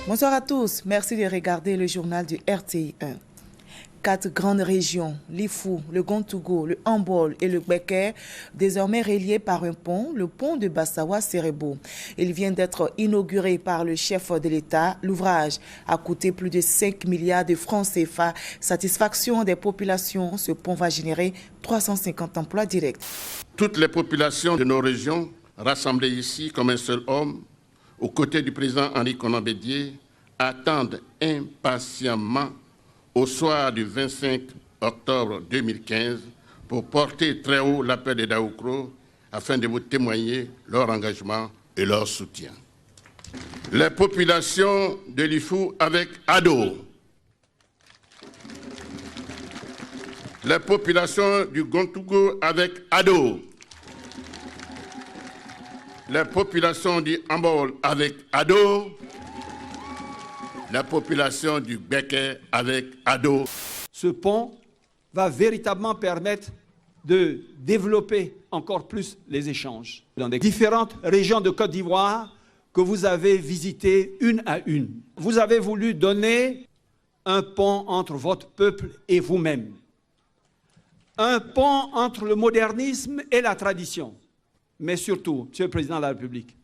Bonsoir à tous, merci de regarder le journal du RTI 1. 4 grandes régions, l'Ifou, le Gontougo, le Hambol et le Beker, désormais reliés par un pont, le pont de Bassawa-Serebo. Il vient d'être inauguré par le chef de l'État. L'ouvrage a coûté plus de 5 milliards de francs CFA. Satisfaction des populations, ce pont va générer 350 emplois directs. Toutes les populations de nos régions, rassemblées ici comme un seul homme, aux côtés du président Henri Konan Bédié, attendent impatiemment au soir du 25 octobre 2015 pour porter très haut l'appel de Daoukro afin de vous témoigner leur engagement et leur soutien. Les populations de l'Ifou avec Ado, les populations du Gontougo avec Ado, les populations du Hambol avec Ado, la population du Beker avec Ado. Ce pont va véritablement permettre de développer encore plus les échanges dans les différentes régions de Côte d'Ivoire que vous avez visitées une à une. Vous avez voulu donner un pont entre votre peuple et vous-même. Un pont entre le modernisme et la tradition. Mais surtout, Monsieur le Président de la République,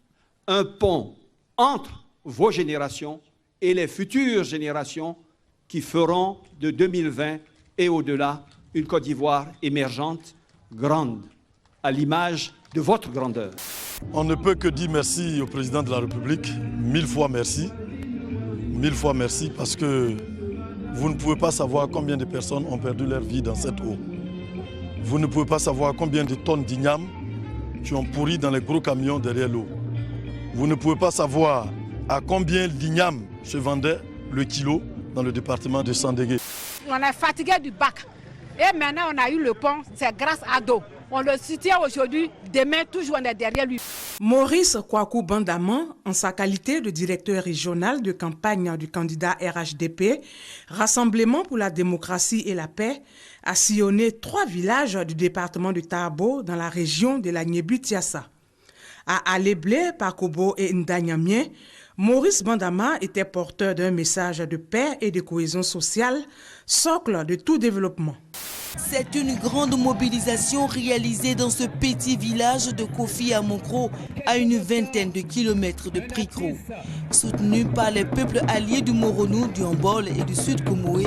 un pont entre vos générations et les futures générations qui feront de 2020 et au-delà une Côte d'Ivoire émergente, grande, à l'image de votre grandeur. On ne peut que dire merci au Président de la République, 1000 fois merci parce que vous ne pouvez pas savoir combien de personnes ont perdu leur vie dans cette eau. Vous ne pouvez pas savoir combien de tonnes d'igname qui ont pourri dans les gros camions derrière l'eau. Vous ne pouvez pas savoir à combien l'igname se vendait le kilo dans le département de Sandégué. On est fatigué du bac et maintenant on a eu le pont, c'est grâce à Ado. On le soutient aujourd'hui, demain toujours on est derrière lui. Maurice Kwaku Bandaman, en sa qualité de directeur régional de campagne du candidat RHDP, Rassemblement pour la démocratie et la paix, a sillonné 3 villages du département de Tabo dans la région de la Nyebu-Tiassa. À Aleblé, Pakobo et Ndanyamien, Maurice Bandama était porteur d'un message de paix et de cohésion sociale, socle de tout développement. C'est une grande mobilisation réalisée dans ce petit village de Kofi à Monkro, à une vingtaine de kilomètres de Prikro. Soutenu par les peuples alliés du Moronou, du Hambol et du Sud Komoé,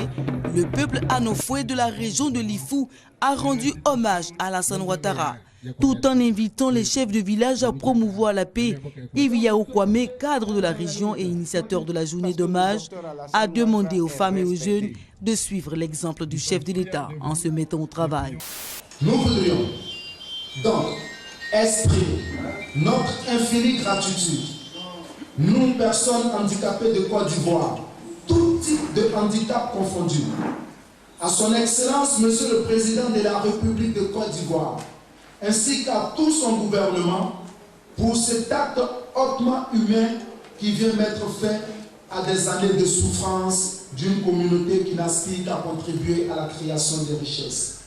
le peuple Anofoué de la région de l'Ifou a rendu hommage à Alassane Ouattara, tout en invitant les chefs de village à promouvoir la paix. Yves Yaoukwame, cadre de la région et initiateur de la journée d'hommage, a demandé aux femmes et aux jeunes de suivre l'exemple du chef de l'État en se mettant au travail. Nous voudrions donc exprimer notre infinie gratitude, nous personnes handicapées de Côte d'Ivoire, tout type de handicap confondu, à son Excellence Monsieur le Président de la République de Côte d'Ivoire, ainsi qu'à tout son gouvernement pour cet acte hautement humain qui vient mettre fin à des années de souffrance d'une communauté qui n'aspire qu'à contribuer à la création de richesses.